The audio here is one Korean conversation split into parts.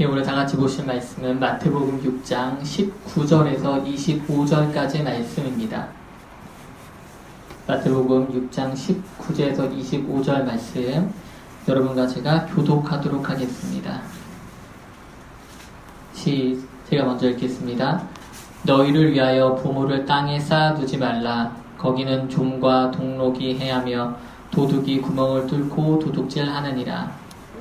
예, 오늘 다 같이 보실 말씀은 마태복음 6장 19절에서 25절까지 말씀입니다. 마태복음 6장 19절에서 25절 말씀 여러분과 제가 교독하도록 하겠습니다. 제가 먼저 읽겠습니다. 너희를 위하여 보물을 땅에 쌓아두지 말라. 거기는 좀과 동록이 해하며 도둑이 구멍을 뚫고 도둑질하느니라.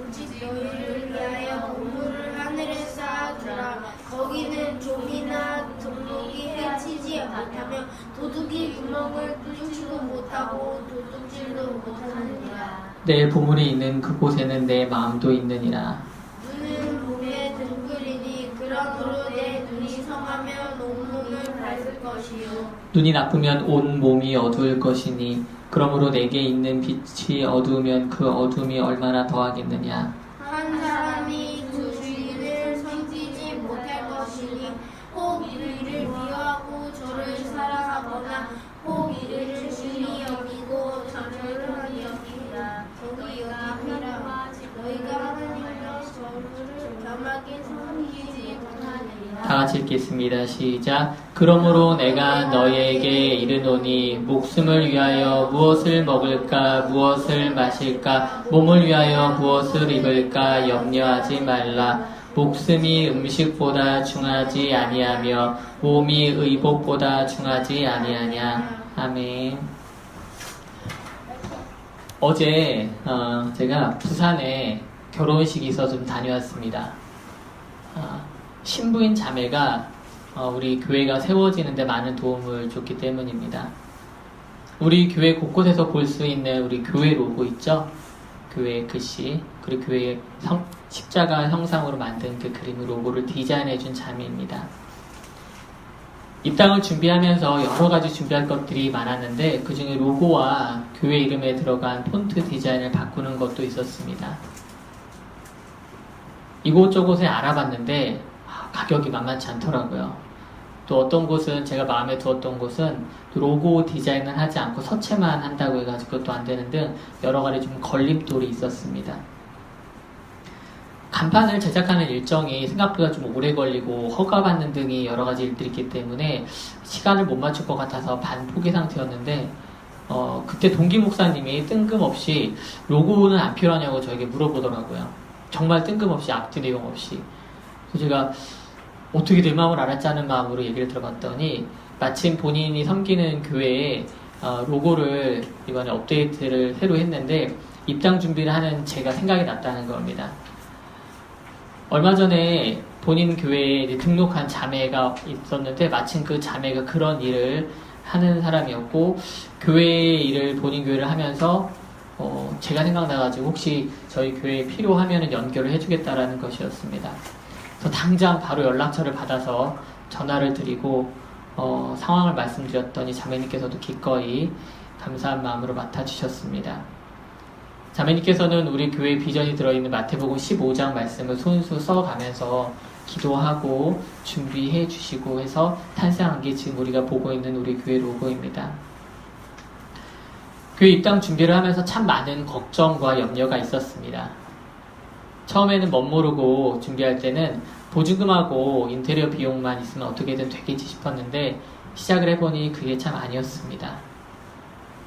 오직 너희를 위하여 보물을 하늘에 쌓아두라. 거기는 좀이나 동록이 해치지 못하며 도둑이 구멍을 뚫지도 못하고 도둑질도 못하느니라. 내 보물이 있는 그곳에는 내 마음도 있느니라. 눈은 몸의 등불이니 그러므로 내 눈이 성하면 온몸을 밝을 것이요. 눈이 나쁘면 온 몸이 어두울 것이니 그러므로 내게 있는 빛이 어두우면 그 어둠이 얼마나 더하겠느냐. 한 사람이 두 주인을 섬기지 못할 것이니 혹 이를 미워하고 저를 사랑하거나 혹 이를 중히 여기고 저를 흔히 여기라. 너희가 하나님과 저를 겸하게 섬기지 못하느니라. 다 같이 읽겠습니다. 시작. 그러므로 내가 너희에게 이르노니 목숨을 위하여 무엇을 먹을까 무엇을 마실까 몸을 위하여 무엇을 입을까 염려하지 말라. 목숨이 음식보다 중하지 아니하며 몸이 의복보다 중하지 아니하냐. 아멘. 어제 제가 부산에 결혼식이 있어서 좀 다녀왔습니다. 신부인 자매가 우리 교회가 세워지는데 많은 도움을 줬기 때문입니다. 우리 교회 곳곳에서 볼 수 있는 우리 교회 로고 있죠? 교회 글씨, 그리고 교회 십자가 형상으로 만든 그 그림 로고를 디자인해준 자매입니다. 입당을 준비하면서 여러 가지 준비할 것들이 많았는데 그 중에 로고와 교회 이름에 들어간 폰트 디자인을 바꾸는 것도 있었습니다. 이곳저곳에 알아봤는데 가격이 만만치 않더라고요. 또 어떤 곳은 제가 마음에 두었던 곳은 로고 디자인은 하지 않고 서체만 한다고 해가지고 그것도 안 되는 등 여러 가지 좀 걸림돌이 있었습니다. 간판을 제작하는 일정이 생각보다 좀 오래 걸리고 허가받는 등이 여러 가지 일들이 있기 때문에 시간을 못 맞출 것 같아서 반포기 상태였는데 그때 동기 목사님이 뜬금없이 로고는 안 필요하냐고 저에게 물어보더라고요. 정말 뜬금없이 앞뒤 내용 없이. 그래서 제가 어떻게 내 마음을 알았지 하는 마음으로 얘기를 들어봤더니 마침 본인이 섬기는 교회에 로고를 이번에 업데이트를 새로 했는데 입당 준비를 하는 제가 생각이 났다는 겁니다. 얼마 전에 본인 교회에 이제 등록한 자매가 있었는데 마침 그 자매가 그런 일을 하는 사람이었고 교회 일을 본인 교회를 하면서 제가 생각나가지고 혹시 저희 교회에 필요하면 연결을 해주겠다라는 것이었습니다. 그래서 당장 바로 연락처를 받아서 전화를 드리고 상황을 말씀드렸더니 자매님께서도 기꺼이 감사한 마음으로 맡아주셨습니다. 자매님께서는 우리 교회 비전이 들어있는 마태복음 15장 말씀을 손수 써가면서 기도하고 준비해 주시고 해서 탄생한 게 지금 우리가 보고 있는 우리 교회 로고입니다. 교회 입당 준비를 하면서 참 많은 걱정과 염려가 있었습니다. 처음에는 멋모르고 준비할 때는 보증금하고 인테리어 비용만 있으면 어떻게든 되겠지 싶었는데 시작을 해보니 그게 참 아니었습니다.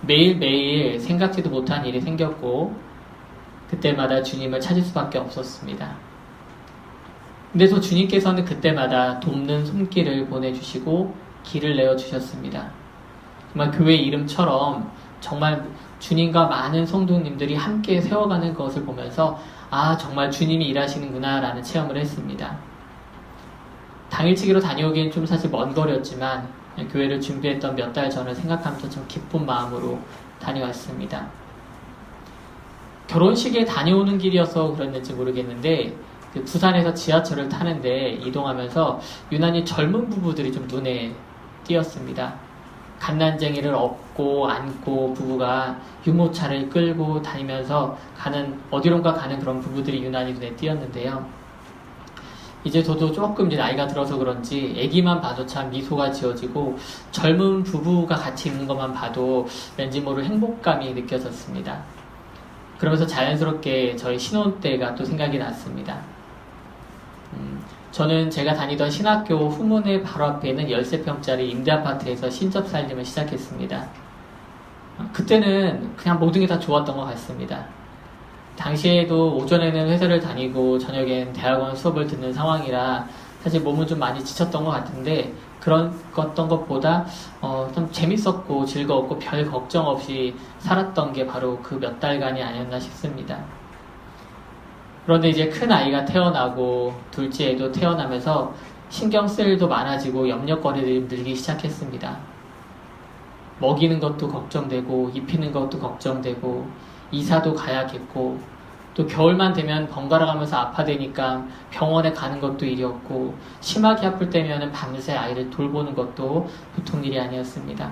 매일매일 생각지도 못한 일이 생겼고 그때마다 주님을 찾을 수밖에 없었습니다. 근데 또 주님께서는 그때마다 돕는 손길을 보내주시고 길을 내어주셨습니다. 정말 교회 이름처럼 정말 주님과 많은 성도님들이 함께 세워가는 것을 보면서 정말 주님이 일하시는구나 라는 체험을 했습니다. 당일치기로 다녀오기엔 좀 사실 먼 거리였지만 교회를 준비했던 몇 달 전을 생각하면서 좀 기쁜 마음으로 다녀왔습니다. 결혼식에 다녀오는 길이어서 그랬는지 모르겠는데 부산에서 지하철을 타는데 이동하면서 유난히 젊은 부부들이 좀 눈에 띄었습니다. 갓난쟁이를 업고 안고 부부가 유모차를 끌고 다니면서 어디론가 가는 그런 부부들이 유난히 눈에 띄었는데요. 이제 저도 조금 이제 나이가 들어서 그런지 애기만 봐도 참 미소가 지어지고 젊은 부부가 같이 있는 것만 봐도 왠지 모를 행복감이 느껴졌습니다. 그러면서 자연스럽게 저희 신혼 때가 또 생각이 났습니다. 저는 제가 다니던 신학교 후문의 바로 앞에 있는 13평짜리 임대아파트에서 신접 살림을 시작했습니다. 그때는 그냥 모든 게 다 좋았던 것 같습니다. 당시에도 오전에는 회사를 다니고 저녁엔 대학원 수업을 듣는 상황이라 사실 몸은 좀 많이 지쳤던 것 같은데 그런 어떤 것보다 좀 재밌었고 즐거웠고 별 걱정 없이 살았던 게 바로 그 몇 달간이 아니었나 싶습니다. 그런데 이제 큰 아이가 태어나고 둘째 애도 태어나면서 신경 쓸 일도 많아지고 염려거리들이 늘기 시작했습니다. 먹이는 것도 걱정되고 입히는 것도 걱정되고 이사도 가야겠고 또 겨울만 되면 번갈아 가면서 아파되니까 병원에 가는 것도 일이었고 심하게 아플 때면 밤새 아이를 돌보는 것도 보통 일이 아니었습니다.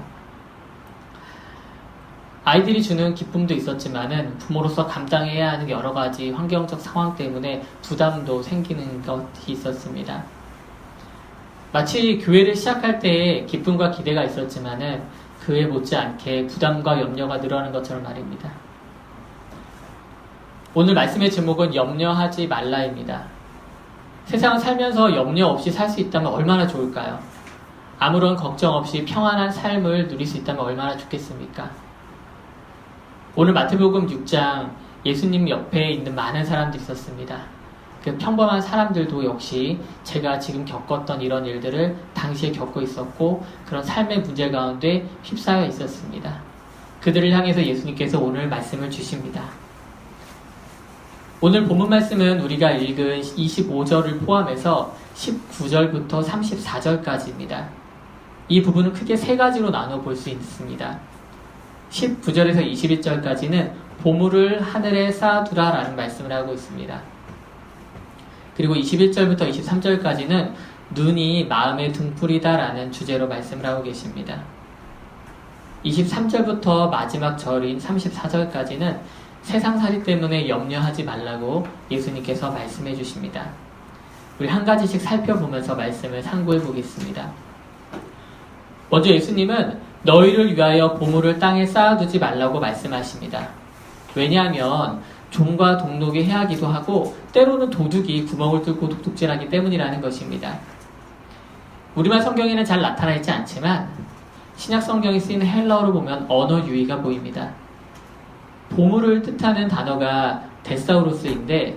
아이들이 주는 기쁨도 있었지만은 부모로서 감당해야 하는 여러 가지 환경적 상황 때문에 부담도 생기는 것이 있었습니다. 마치 교회를 시작할 때에 기쁨과 기대가 있었지만은 그에 못지않게 부담과 염려가 늘어나는 것처럼 말입니다. 오늘 말씀의 제목은 염려하지 말라입니다. 세상을 살면서 염려 없이 살 수 있다면 얼마나 좋을까요? 아무런 걱정 없이 평안한 삶을 누릴 수 있다면 얼마나 좋겠습니까? 오늘 마태복음 6장 예수님 옆에 있는 많은 사람들이 있었습니다. 그 평범한 사람들도 역시 제가 지금 겪었던 이런 일들을 당시에 겪고 있었고 그런 삶의 문제 가운데 휩싸여 있었습니다. 그들을 향해서 예수님께서 오늘 말씀을 주십니다. 오늘 본문 말씀은 우리가 읽은 25절을 포함해서 19절부터 34절까지입니다. 이 부분은 크게 세 가지로 나눠 볼 수 있습니다. 19절에서 21절까지는 보물을 하늘에 쌓아두라 라는 말씀을 하고 있습니다. 그리고 21절부터 23절까지는 눈이 마음의 등불이다 라는 주제로 말씀을 하고 계십니다. 23절부터 마지막 절인 34절까지는 세상살이 때문에 염려하지 말라고 예수님께서 말씀해 주십니다. 우리 한 가지씩 살펴보면서 말씀을 상고해 보겠습니다. 먼저 예수님은 너희를 위하여 보물을 땅에 쌓아두지 말라고 말씀하십니다. 왜냐하면 종과 동록이 해하기도 하고 때로는 도둑이 구멍을 뚫고 도둑질하기 때문이라는 것입니다. 우리말 성경에는 잘 나타나 있지 않지만 신약 성경에 쓰이는 헬라어로 보면 언어 유희가 보입니다. 보물을 뜻하는 단어가 데사우루스인데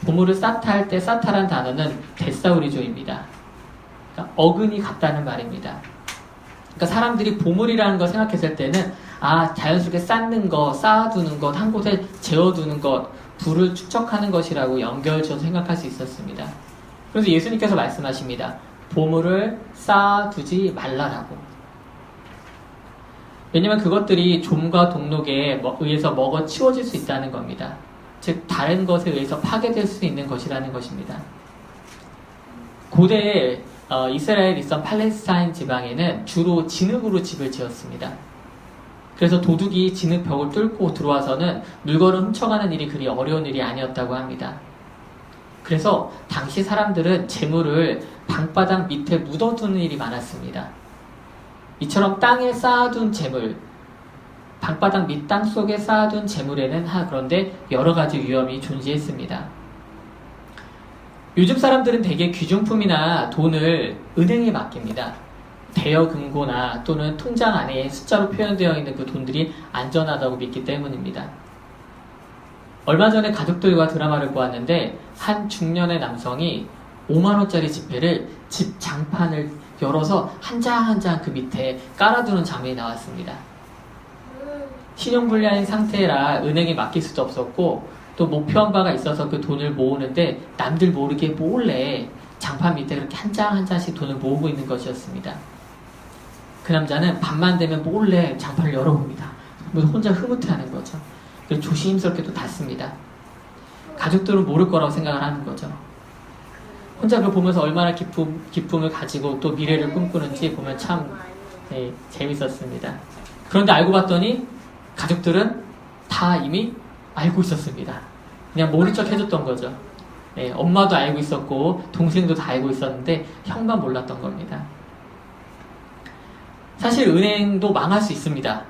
보물을 쌓다 할 때 쌓다란 단어는 데사우리조입니다. 그러니까 어근이 같다는 말입니다. 그러니까 사람들이 보물이라는 거 생각했을 때는 자연스럽게 쌓는 것, 쌓아두는 것, 한 곳에 재워두는 것, 부를 축적하는 것이라고 연결지어서 생각할 수 있었습니다. 그래서 예수님께서 말씀하십니다. 보물을 쌓아두지 말라라고. 왜냐하면 그것들이 좀과 동록에 의해서 먹어 치워질 수 있다는 겁니다. 즉 다른 것에 의해서 파괴될 수 있는 것이라는 것입니다. 고대에 이스라엘 있던 팔레스타인 지방에는 주로 진흙으로 집을 지었습니다. 그래서 도둑이 진흙 벽을 뚫고 들어와서는 물건을 훔쳐가는 일이 그리 어려운 일이 아니었다고 합니다. 그래서 당시 사람들은 재물을 방바닥 밑에 묻어두는 일이 많았습니다. 이처럼 땅에 쌓아둔 재물, 방바닥 밑 땅 속에 쌓아둔 재물에는 그런데 여러 가지 위험이 존재했습니다. 요즘 사람들은 대개 귀중품이나 돈을 은행에 맡깁니다. 대여 금고나 또는 통장 안에 숫자로 표현되어 있는 그 돈들이 안전하다고 믿기 때문입니다. 얼마 전에 가족들과 드라마를 보았는데 한 중년의 남성이 5만원짜리 지폐를 집 장판을 열어서 한 장 한 장 그 밑에 깔아두는 장면이 나왔습니다. 신용불량인 상태라 은행에 맡길 수도 없었고 또 목표한 바가 있어서 그 돈을 모으는데 남들 모르게 몰래 장판 밑에 그렇게 한 장 한 장씩 돈을 모으고 있는 것이었습니다. 그 남자는 밤만 되면 몰래 장판을 열어봅니다. 혼자 흐뭇해하는 거죠. 그래서 조심스럽게 또 닫습니다. 가족들은 모를 거라고 생각을 하는 거죠. 혼자 그걸 보면서 얼마나 기쁨을 가지고 또 미래를 꿈꾸는지 보면 참 재밌었습니다. 그런데 알고 봤더니 가족들은 다 이미 알고 있었습니다. 그냥 모른 척 해줬던 거죠. 엄마도 알고 있었고 동생도 다 알고 있었는데 형만 몰랐던 겁니다. 사실 은행도 망할 수 있습니다.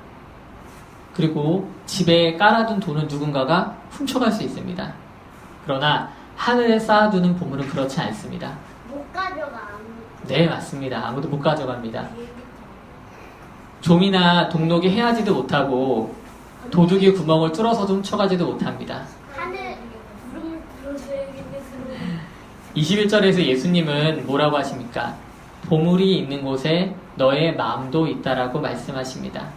그리고 집에 깔아둔 돈은 누군가가 훔쳐갈 수 있습니다. 그러나 하늘에 쌓아두는 보물은 그렇지 않습니다. 못 가져가. 네, 맞습니다. 아무도 못 가져갑니다. 좀이나 동록이 헤아지도 못하고 도둑이 구멍을 뚫어서 훔쳐가지도 못합니다. 하늘 구름 들어줘야겠네. 21절에서 예수님은 뭐라고 하십니까? 보물이 있는 곳에 너의 마음도 있다라고 말씀하십니다.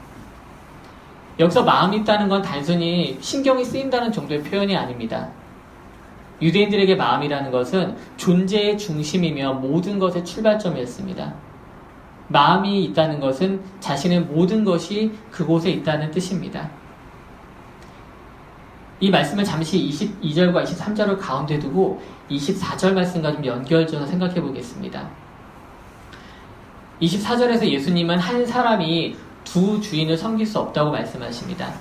여기서 마음이 있다는 건 단순히 신경이 쓰인다는 정도의 표현이 아닙니다. 유대인들에게 마음이라는 것은 존재의 중심이며 모든 것의 출발점이었습니다. 마음이 있다는 것은 자신의 모든 것이 그곳에 있다는 뜻입니다. 이 말씀을 잠시 22절과 23절을 가운데 두고 24절 말씀과 좀 연결져서 생각해 보겠습니다. 24절에서 예수님은 한 사람이 두 주인을 섬길 수 없다고 말씀하십니다.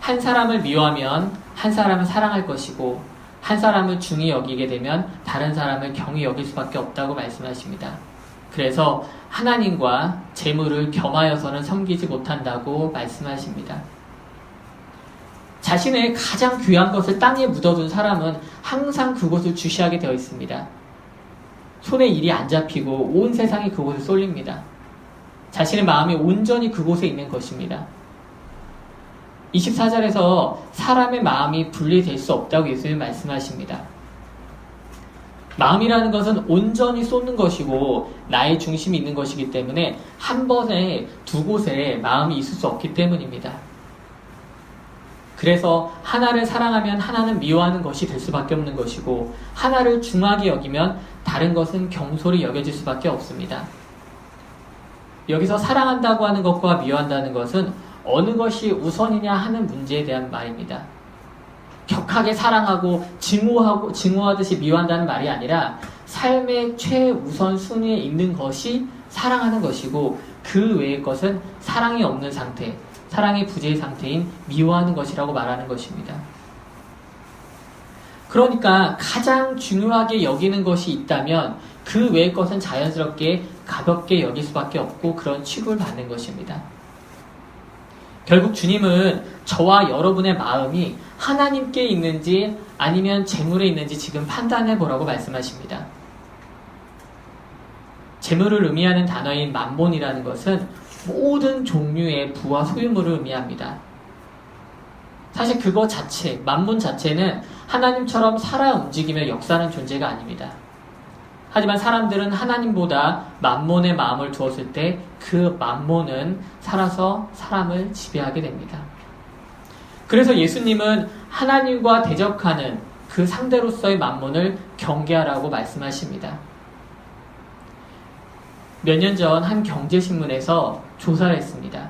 한 사람을 미워하면 한 사람을 사랑할 것이고 한 사람을 중히 여기게 되면 다른 사람을 경히 여길 수밖에 없다고 말씀하십니다. 그래서 하나님과 재물을 겸하여서는 섬기지 못한다고 말씀하십니다. 자신의 가장 귀한 것을 땅에 묻어둔 사람은 항상 그곳을 주시하게 되어 있습니다. 손에 일이 안 잡히고 온 세상이 그곳에 쏠립니다. 자신의 마음이 온전히 그곳에 있는 것입니다. 24절에서 사람의 마음이 분리될 수 없다고 예수님은 말씀하십니다. 마음이라는 것은 온전히 쏟는 것이고 나의 중심이 있는 것이기 때문에 한 번에 두 곳에 마음이 있을 수 없기 때문입니다. 그래서 하나를 사랑하면 하나는 미워하는 것이 될 수밖에 없는 것이고 하나를 중하게 여기면 다른 것은 경솔히 여겨질 수밖에 없습니다. 여기서 사랑한다고 하는 것과 미워한다는 것은 어느 것이 우선이냐 하는 문제에 대한 말입니다. 격하게 사랑하고 증오하듯이 미워한다는 말이 아니라 삶의 최우선 순위에 있는 것이 사랑하는 것이고 그 외의 것은 사랑이 없는 상태, 사랑의 부재의 상태인 미워하는 것이라고 말하는 것입니다. 그러니까 가장 중요하게 여기는 것이 있다면 그 외의 것은 자연스럽게 가볍게 여길 수밖에 없고 그런 취급을 받는 것입니다. 결국 주님은 저와 여러분의 마음이 하나님께 있는지 아니면 재물에 있는지 지금 판단해 보라고 말씀하십니다. 재물을 의미하는 단어인 만본이라는 것은 모든 종류의 부와 소유물을 의미합니다. 사실 그거 자체, 만본 자체는 하나님처럼 살아 움직이며 역사하는 존재가 아닙니다. 하지만 사람들은 하나님보다 만몬에 마음을 두었을 때 그 만몬은 살아서 사람을 지배하게 됩니다. 그래서 예수님은 하나님과 대적하는 그 상대로서의 만몬을 경계하라고 말씀하십니다. 몇 년 전 한 경제신문에서 조사를 했습니다.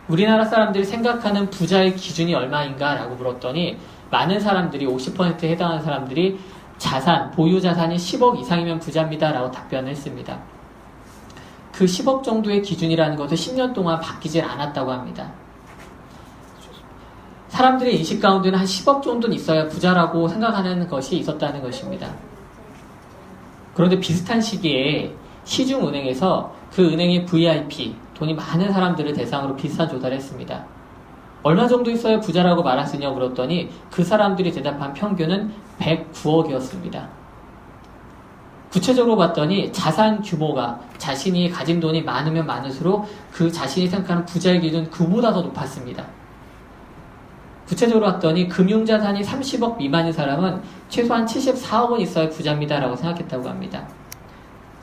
우리나라 사람들이 생각하는 부자의 기준이 얼마인가 라고 물었더니 많은 사람들이 50%에 해당하는 사람들이 보유 자산이 10억 이상이면 부자입니다 라고 답변을 했습니다. 그 10억 정도의 기준이라는 것은 10년 동안 바뀌질 않았다고 합니다. 사람들의 인식 가운데는 한 10억 정도는 있어야 부자라고 생각하는 것이 있었다는 것입니다. 그런데 비슷한 시기에 시중은행에서 그 은행의 VIP, 돈이 많은 사람들을 대상으로 비슷한 조사를 했습니다. 얼마 정도 있어야 부자라고 말할 수 있냐고 물었더니 그 사람들이 대답한 평균은 109억이었습니다. 구체적으로 봤더니 자산 규모가 자신이 가진 돈이 많으면 많을수록 그 자신이 생각하는 부자의 기준 그보다 더 높았습니다. 구체적으로 봤더니 금융자산이 30억 미만인 사람은 최소한 74억 원 있어야 부자입니다 라고 생각했다고 합니다.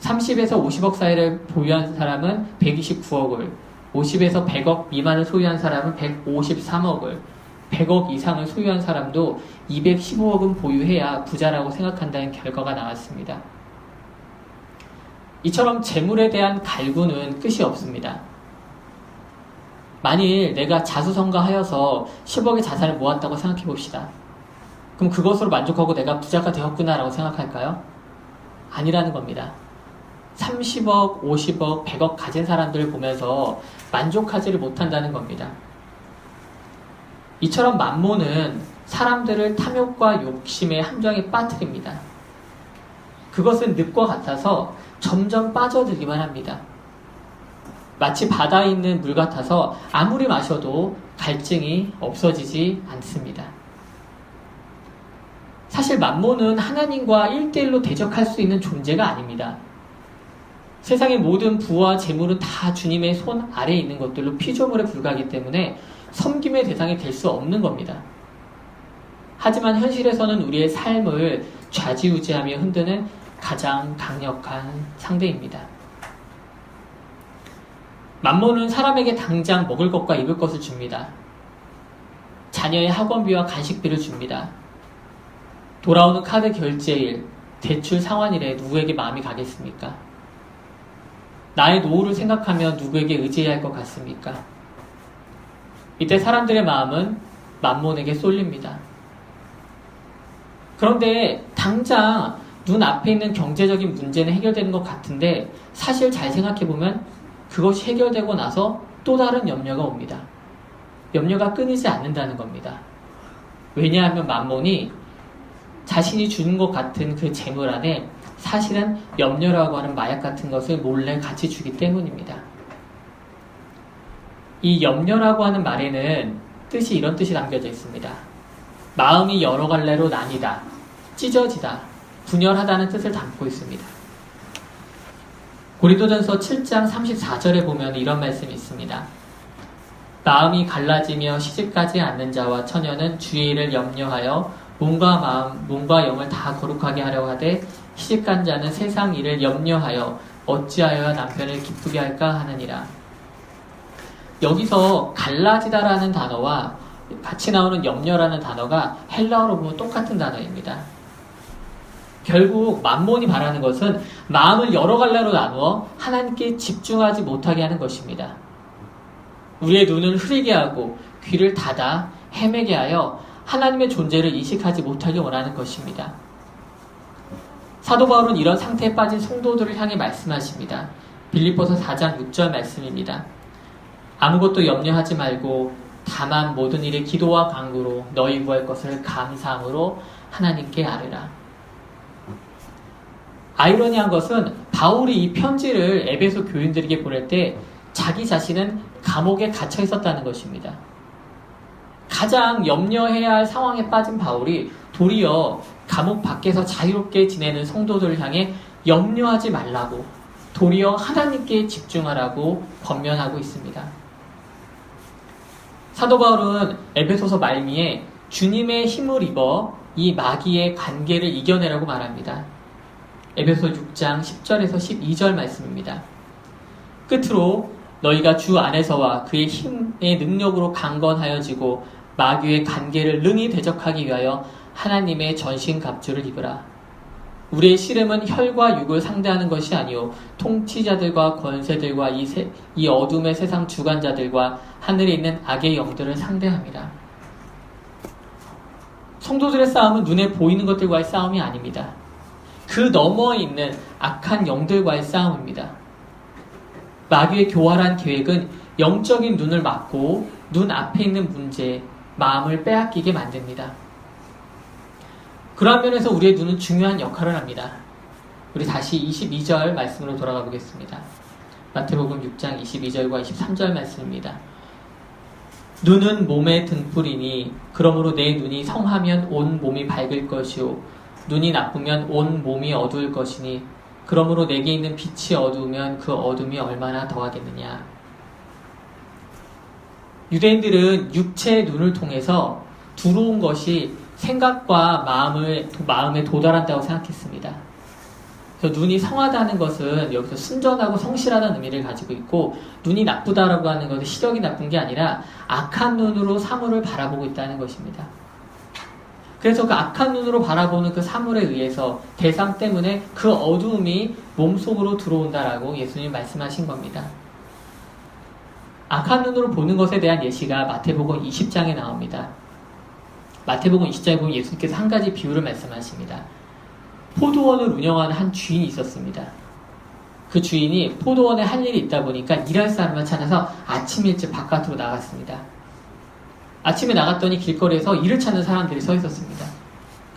30에서 50억 사이를 보유한 사람은 129억을, 50에서 100억 미만을 소유한 사람은 153억을, 100억 이상을 소유한 사람도 215억은 보유해야 부자라고 생각한다는 결과가 나왔습니다. 이처럼 재물에 대한 갈구는 끝이 없습니다. 만일 내가 자수성가하여서 10억의 자산을 모았다고 생각해 봅시다. 그럼 그것으로 만족하고 내가 부자가 되었구나라고 생각할까요? 아니라는 겁니다. 30억, 50억, 100억 가진 사람들을 보면서 만족하지를 못한다는 겁니다. 이처럼 만몬은 사람들을 탐욕과 욕심의 함정에 빠뜨립니다. 그것은 늪과 같아서 점점 빠져들기만 합니다. 마치 바다에 있는 물 같아서 아무리 마셔도 갈증이 없어지지 않습니다. 사실 만몬은 하나님과 1대1로 대적할 수 있는 존재가 아닙니다. 세상의 모든 부와 재물은 다 주님의 손 아래에 있는 것들로 피조물에 불과하기 때문에 섬김의 대상이 될 수 없는 겁니다. 하지만 현실에서는 우리의 삶을 좌지우지하며 흔드는 가장 강력한 상대입니다. 만몬은 사람에게 당장 먹을 것과 입을 것을 줍니다. 자녀의 학원비와 간식비를 줍니다. 돌아오는 카드 결제일, 대출 상환일에 누구에게 마음이 가겠습니까? 나의 노후를 생각하며 누구에게 의지해야 할 것 같습니까? 이때 사람들의 마음은 만몬에게 쏠립니다. 그런데 당장 눈앞에 있는 경제적인 문제는 해결되는 것 같은데 사실 잘 생각해보면 그것이 해결되고 나서 또 다른 염려가 옵니다. 염려가 끊이지 않는다는 겁니다. 왜냐하면 만몬이 자신이 주는 것 같은 그 재물 안에 사실은 염려라고 하는 마약 같은 것을 몰래 같이 주기 때문입니다. 이 염려라고 하는 말에는 이런 뜻이 담겨져 있습니다. 마음이 여러 갈래로 나뉘다, 찢어지다, 분열하다는 뜻을 담고 있습니다. 고린도전서 7장 34절에 보면 이런 말씀이 있습니다. 마음이 갈라지며 시집가지 않는 자와 처녀는 주의 일을 염려하여 몸과 마음, 몸과 영을 다 거룩하게 하려고 하되 시집간 자는 세상 일을 염려하여 어찌하여야 남편을 기쁘게 할까 하느니라. 여기서 갈라지다라는 단어와 같이 나오는 염려라는 단어가 헬라어로 보면 똑같은 단어입니다. 결국 만몬이 바라는 것은 마음을 여러 갈래로 나누어 하나님께 집중하지 못하게 하는 것입니다. 우리의 눈을 흐리게 하고 귀를 닫아 헤매게 하여 하나님의 존재를 인식하지 못하게 원하는 것입니다. 사도 바울은 이런 상태에 빠진 성도들을 향해 말씀하십니다. 빌립보서 4장 6절 말씀입니다. 아무것도 염려하지 말고 다만 모든 일에 기도와 간구로 너희 구할 것을 감사함으로 하나님께 아뢰라. 아이러니한 것은 바울이 이 편지를 에베소 교인들에게 보낼 때 자기 자신은 감옥에 갇혀 있었다는 것입니다. 가장 염려해야 할 상황에 빠진 바울이 도리어 감옥 밖에서 자유롭게 지내는 성도들을 향해 염려하지 말라고, 도리어 하나님께 집중하라고 권면하고 있습니다. 사도 바울은 에베소서 말미에 주님의 힘을 입어 이 마귀의 관계를 이겨내라고 말합니다. 에베소 6장 10절에서 12절 말씀입니다. 끝으로 너희가 주 안에서와 그의 힘의 능력으로 강건하여지고 마귀의 관계를 능히 대적하기 위하여 하나님의 전신갑주를 입으라. 우리의 씨름은 혈과 육을 상대하는 것이 아니요 통치자들과 권세들과 이 어둠의 세상 주관자들과 하늘에 있는 악의 영들을 상대합니다. 성도들의 싸움은 눈에 보이는 것들과의 싸움이 아닙니다. 그 너머에 있는 악한 영들과의 싸움입니다. 마귀의 교활한 계획은 영적인 눈을 막고 눈 앞에 있는 문제, 마음을 빼앗기게 만듭니다. 그러한 면에서 우리의 눈은 중요한 역할을 합니다. 우리 다시 22절 말씀으로 돌아가 보겠습니다. 마태복음 6장 22절과 23절 말씀입니다. 눈은 몸의 등불이니 그러므로 내 눈이 성하면 온 몸이 밝을 것이요 눈이 나쁘면 온 몸이 어두울 것이니 그러므로 내게 있는 빛이 어두우면 그 어둠이 얼마나 더하겠느냐. 유대인들은 육체의 눈을 통해서 두려운 것이 생각과 마음에 도달한다고 생각했습니다. 그래서 눈이 성하다는 것은 여기서 순전하고 성실하다는 의미를 가지고 있고, 눈이 나쁘다라고 하는 것은 시력이 나쁜 게 아니라 악한 눈으로 사물을 바라보고 있다는 것입니다. 그래서 그 악한 눈으로 바라보는 그 사물에 의해서 대상 때문에 그 어두움이 몸속으로 들어온다라고 예수님이 말씀하신 겁니다. 악한 눈으로 보는 것에 대한 예시가 마태복음 20장에 나옵니다. 마태복음 20장에 보면 예수님께서 한 가지 비유를 말씀하십니다. 포도원을 운영하는 한 주인이 있었습니다. 그 주인이 포도원에 할 일이 있다 보니까 일할 사람을 찾아서 아침 일찍 바깥으로 나갔습니다. 아침에 나갔더니 길거리에서 일을 찾는 사람들이 서 있었습니다.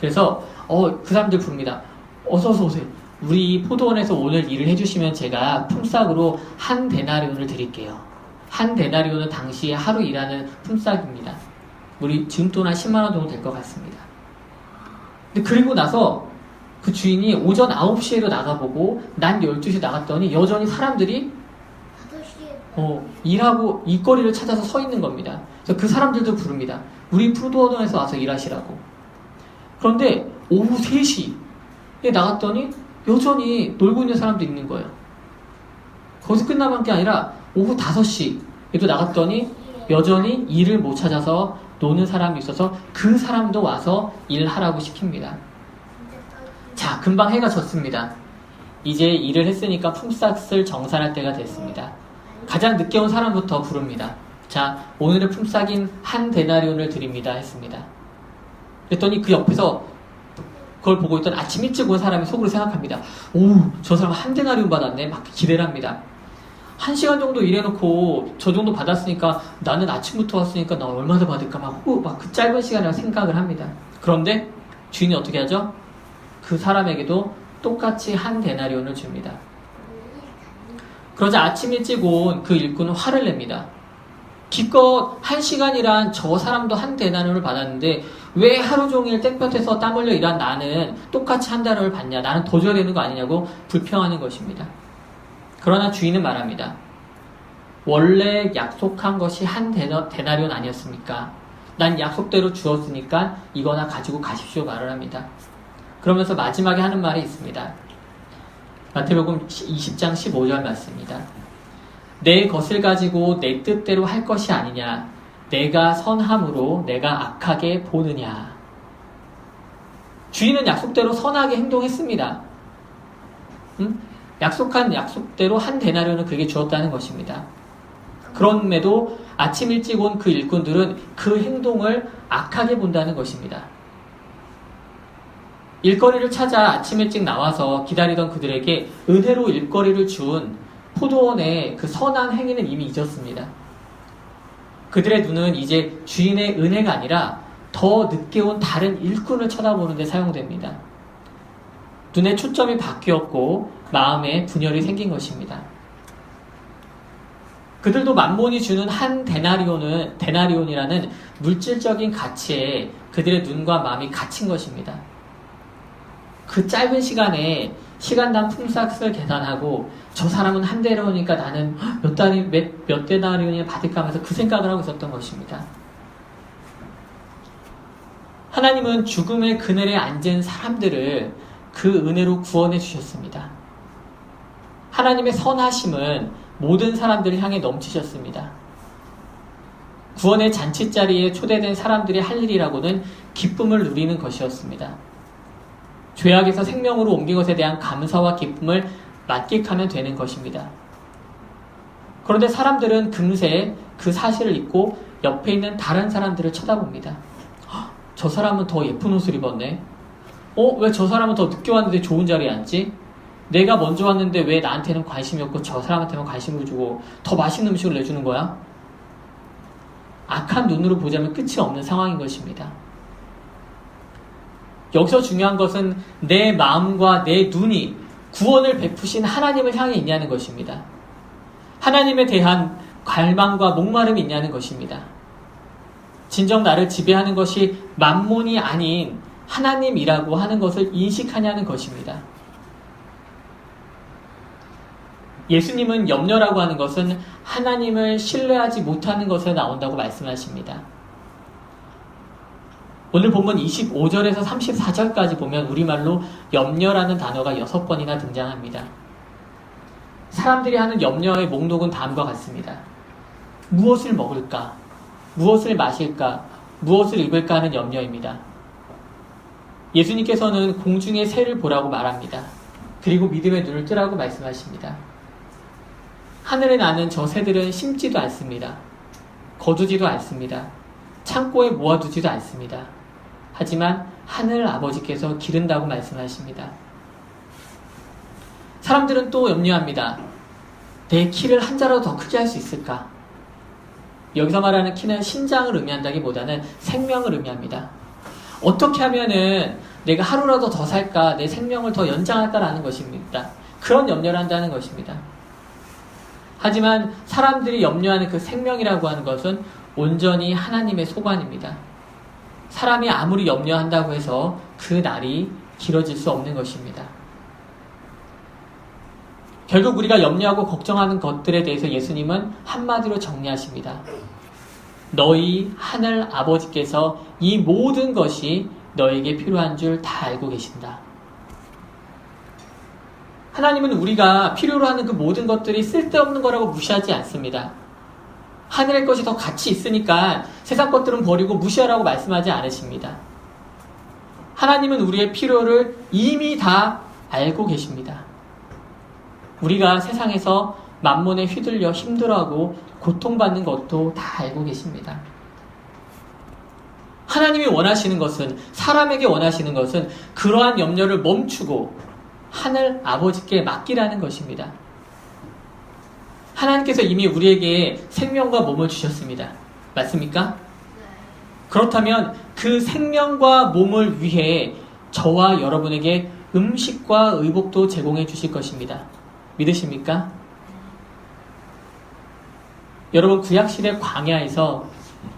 그래서 그 사람들 부릅니다. 어서 오세요. 우리 포도원에서 오늘 일을 해주시면 제가 품삯으로 한 데나리온을 드릴게요. 한 데나리온은 당시에 하루 일하는 품삯입니다. 우리 지금 돈 한 10만 원 정도 될 것 같습니다. 근데 그리고 나서 그 주인이 오전 9시에도 나가보고 난 12시에 나갔더니 여전히 사람들이 5시에 일하고 일거리를 찾아서 서 있는 겁니다. 그래서 그 사람들도 부릅니다. 우리 푸드원에서 와서 일하시라고. 그런데 오후 3시에 나갔더니 여전히 놀고 있는 사람도 있는 거예요. 거기서 끝나만 게 아니라 오후 5시에도 나갔더니 여전히 일을 못 찾아서 노는 사람이 있어서 그 사람도 와서 일하라고 시킵니다. 자, 금방 해가 졌습니다. 이제 일을 했으니까 품삯을 정산할 때가 됐습니다. 가장 늦게 온 사람부터 부릅니다. 자, 오늘의 품삯인 한 데나리온을 드립니다 했습니다. 그랬더니 그 옆에서 그걸 보고 있던 아침 일찍 온 사람이 속으로 생각합니다. 오, 저 사람 한 데나리온 받았네. 막 기대를 합니다. 1시간 정도 일해놓고 저 정도 받았으니까 나는 아침부터 왔으니까 나 얼마 더 받을까 막 그 짧은 시간이라고 생각을 합니다. 그런데 주인이 어떻게 하죠? 그 사람에게도 똑같이 한 데나리온을 줍니다. 그러자 아침 일찍 온 그 일꾼은 화를 냅니다. 기껏 1시간이란 저 사람도 한 데나리온을 받았는데 왜 하루 종일 땡볕에서 땀 흘려 일한 나는 똑같이 한 데나리온을 받냐? 나는 더 줘야 되는 거 아니냐고 불평하는 것입니다. 그러나 주인은 말합니다. 원래 약속한 것이 한 데나리온 아니었습니까? 난 약속대로 주었으니까 이거나 가지고 가십시오 말을 합니다. 그러면서 마지막에 하는 말이 있습니다. 마태복음 20장 15절 말씀입니다. 내 것을 가지고 내 뜻대로 할 것이 아니냐? 내가 선함으로 내가 악하게 보느냐? 주인은 약속대로 선하게 행동했습니다. 약속한 약속대로 한 데나리온을 그에게 주었다는 것입니다. 그럼에도 아침 일찍 온 그 일꾼들은 그 행동을 악하게 본다는 것입니다. 일거리를 찾아 아침 일찍 나와서 기다리던 그들에게 은혜로 일거리를 준 포도원의 그 선한 행위는 이미 잊었습니다. 그들의 눈은 이제 주인의 은혜가 아니라 더 늦게 온 다른 일꾼을 쳐다보는 데 사용됩니다. 눈의 초점이 바뀌었고 마음에 분열이 생긴 것입니다. 그들도 만몬이 주는 한 데나리온이라는 물질적인 가치에 그들의 눈과 마음이 갇힌 것입니다. 그 짧은 시간에 시간당 품삯을 계산하고 저 사람은 한 데나리온이니까 나는 몇 데나리온을 받을까 하면서 그 생각을 하고 있었던 것입니다. 하나님은 죽음의 그늘에 앉은 사람들을 그 은혜로 구원해 주셨습니다. 하나님의 선하심은 모든 사람들을 향해 넘치셨습니다. 구원의 잔치자리에 초대된 사람들이 할 일이라고는 기쁨을 누리는 것이었습니다. 죄악에서 생명으로 옮긴 것에 대한 감사와 기쁨을 만끽하면 되는 것입니다. 그런데 사람들은 금세 그 사실을 잊고 옆에 있는 다른 사람들을 쳐다봅니다. 저 사람은 더 예쁜 옷을 입었네. 왜 저 사람은 더 늦게 왔는데 좋은 자리에 앉지? 내가 먼저 왔는데 왜 나한테는 관심이 없고 저 사람한테만 관심을 주고 더 맛있는 음식을 내주는 거야? 악한 눈으로 보자면 끝이 없는 상황인 것입니다. 여기서 중요한 것은 내 마음과 내 눈이 구원을 베푸신 하나님을 향해 있냐는 것입니다. 하나님에 대한 갈망과 목마름이 있냐는 것입니다. 진정 나를 지배하는 것이 만몬이 아닌 하나님이라고 하는 것을 인식하냐는 것입니다. 예수님은 염려라고 하는 것은 하나님을 신뢰하지 못하는 것에 나온다고 말씀하십니다. 오늘 본문 25절에서 34절까지 보면 우리말로 염려라는 단어가 6번이나 등장합니다. 사람들이 하는 염려의 목록은 다음과 같습니다. 무엇을 먹을까? 무엇을 마실까? 무엇을 입을까 하는 염려입니다. 예수님께서는 공중의 새를 보라고 말합니다. 그리고 믿음의 눈을 뜨라고 말씀하십니다. 하늘에 나는 저 새들은 심지도 않습니다. 거두지도 않습니다. 창고에 모아두지도 않습니다. 하지만 하늘 아버지께서 기른다고 말씀하십니다. 사람들은 또 염려합니다. 내 키를 한 자라도 더 크게 할 수 있을까? 여기서 말하는 키는 신장을 의미한다기보다는 생명을 의미합니다. 어떻게 하면은 내가 하루라도 더 살까, 내 생명을 더 연장할까라는 것입니다. 그런 염려를 한다는 것입니다. 하지만 사람들이 염려하는 그 생명이라고 하는 것은 온전히 하나님의 소관입니다. 사람이 아무리 염려한다고 해서 그 날이 길어질 수 없는 것입니다. 결국 우리가 염려하고 걱정하는 것들에 대해서 예수님은 한마디로 정리하십니다. 너희 하늘 아버지께서 이 모든 것이 너에게 필요한 줄 다 알고 계신다. 하나님은 우리가 필요로 하는 그 모든 것들이 쓸데없는 거라고 무시하지 않습니다. 하늘의 것이 더 가치 있으니까 세상 것들은 버리고 무시하라고 말씀하지 않으십니다. 하나님은 우리의 필요를 이미 다 알고 계십니다. 우리가 세상에서 만몬에 휘둘려 힘들어하고 고통받는 것도 다 알고 계십니다. 하나님이 원하시는 것은, 사람에게 원하시는 것은 그러한 염려를 멈추고 하늘 아버지께 맡기라는 것입니다. 하나님께서 이미 우리에게 생명과 몸을 주셨습니다. 맞습니까? 그렇다면 그 생명과 몸을 위해 저와 여러분에게 음식과 의복도 제공해 주실 것입니다. 믿으십니까? 여러분, 구약시대 광야에서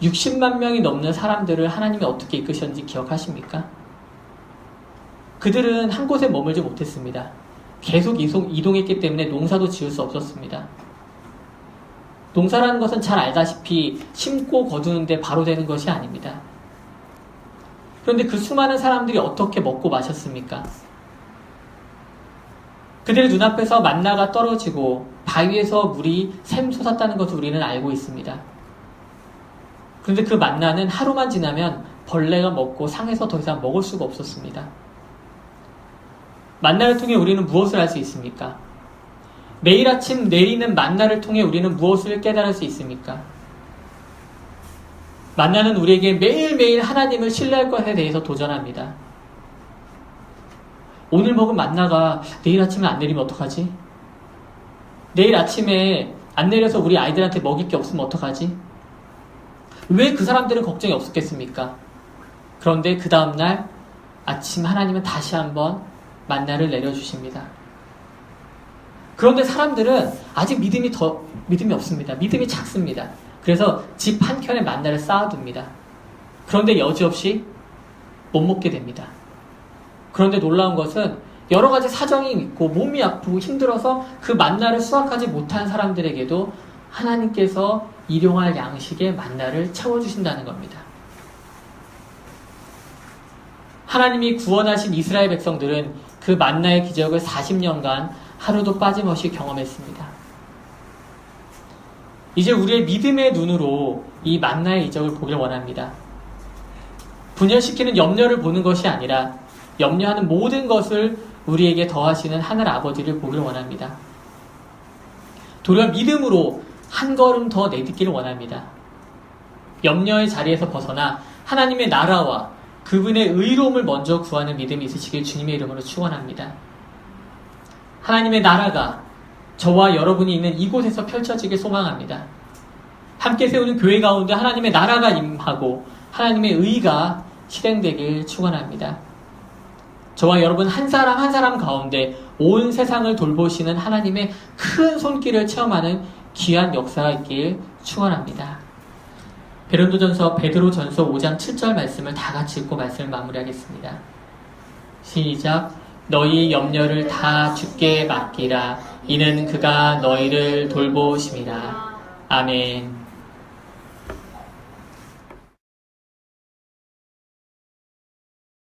60만 명이 넘는 사람들을 하나님이 어떻게 이끄셨는지 기억하십니까? 그들은 한 곳에 머물지 못했습니다. 계속 이동했기 때문에 농사도 지을 수 없었습니다. 농사라는 것은 잘 알다시피 심고 거두는데 바로 되는 것이 아닙니다. 그런데 그 수많은 사람들이 어떻게 먹고 마셨습니까? 그들의 눈앞에서 만나가 떨어지고 바위에서 물이 샘솟았다는 것을 우리는 알고 있습니다. 그런데 그 만나는 하루만 지나면 벌레가 먹고 상해서 더 이상 먹을 수가 없었습니다. 만나를 통해 우리는 무엇을 할 수 있습니까? 매일 아침 내리는 만나를 통해 우리는 무엇을 깨달을 수 있습니까? 만나는 우리에게 매일매일 하나님을 신뢰할 것에 대해서 도전합니다. 오늘 먹은 만나가 내일 아침에 안 내리면 어떡하지? 내일 아침에 안 내려서 우리 아이들한테 먹일 게 없으면 어떡하지? 왜 그 사람들은 걱정이 없었겠습니까? 그런데 그 다음날 아침 하나님은 다시 한번 만나를 내려주십니다. 그런데 사람들은 아직 믿음이 없습니다. 믿음이 작습니다. 그래서 집 한켠에 만나를 쌓아둡니다. 그런데 여지없이 못 먹게 됩니다. 그런데 놀라운 것은 여러 가지 사정이 있고 몸이 아프고 힘들어서 그 만나를 수확하지 못한 사람들에게도 하나님께서 일용할 양식의 만나를 채워주신다는 겁니다. 하나님이 구원하신 이스라엘 백성들은 그 만나의 기적을 40년간 하루도 빠짐없이 경험했습니다. 이제 우리의 믿음의 눈으로 이 만나의 이적을 보길 원합니다. 분열시키는 염려를 보는 것이 아니라 염려하는 모든 것을 우리에게 더하시는 하늘 아버지를 보길 원합니다. 도리어 믿음으로 한 걸음 더 내딛기를 원합니다. 염려의 자리에서 벗어나 하나님의 나라와 그분의 의로움을 먼저 구하는 믿음이 있으시길 주님의 이름으로 축원합니다. 하나님의 나라가 저와 여러분이 있는 이곳에서 펼쳐지길 소망합니다. 함께 세우는 교회 가운데 하나님의 나라가 임하고 하나님의 의가 실행되길 축원합니다. 저와 여러분 한 사람 한 사람 가운데 온 세상을 돌보시는 하나님의 큰 손길을 체험하는 귀한 역사가 있길 축원합니다. 베드로전서 5장 7절 말씀을 다 같이 읽고 말씀을 마무리하겠습니다. 시작. 너희 염려를 다 주께 맡기라. 이는 그가 너희를 돌보심이라. 아멘.